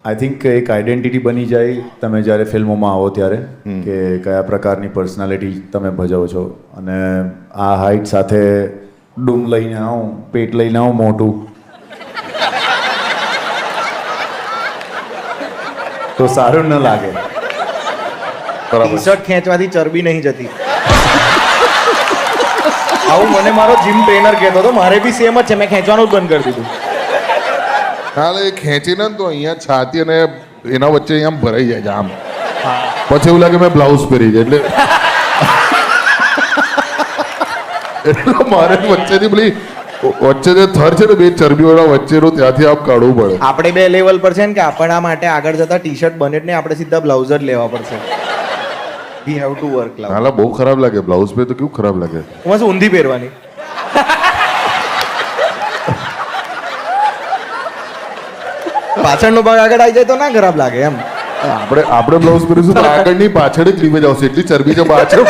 I think એક identity બની જાય તમે જ્યારે ફિલ્મોમાં આવો ત્યારે કે કયા પ્રકારની પર્સનાલિટી તમે ભજવો છો. અને આ હાઇટ સાથે ડૂમ લઈને આવું, પેટ લઈને આવું મોટું, તો સારું ન લાગે. ટી શર્ટ ખેંચવાથી ચરબી નહીં જતી. આવું મને મારો જીમ ટ્રેનર કહેતો હતો. મારે બી સેમ જ છે, મેં ખેંચવાનું જ બંધ કરી દીધું. હાલ એ ખેંચીને તો અહીંયા છાતી અને એના વચ્ચે અહીંયા ભરાઈ જાય છે આમ. પછી એવું લાગે મેં બ્લાઉઝ પહેરી છે એટલે મારે વચ્ચેથી પેલી વચ્ચે જે થર છે ને બે ચરબીવાળા વચ્ચેનો ત્યાંથી આપ કાઢવું પડે. આપણે બે લેવલ પર છે ને કે આપણા માટે આગળ જતા ટી શર્ટ બને જ નહીં, આપણે સીધા બ્લાઉઝ જ લેવા પડશે. વી હેવ ટુ વર્ક લાવ. હાલા બહુ ખરાબ લાગે બ્લાઉઝ પે તો કેવું ખરાબ લાગે. બસ ઊંધી પહેરવાની. પાછળનો ભાગ આગળ આવી જાય તો ના ખરાબ લાગે એમ. આપણે બ્લાઉઝ પહેરીશું તો આગળની પાછળ જ લીવેજ આવશે એટલી ચરબી છે પાછળ.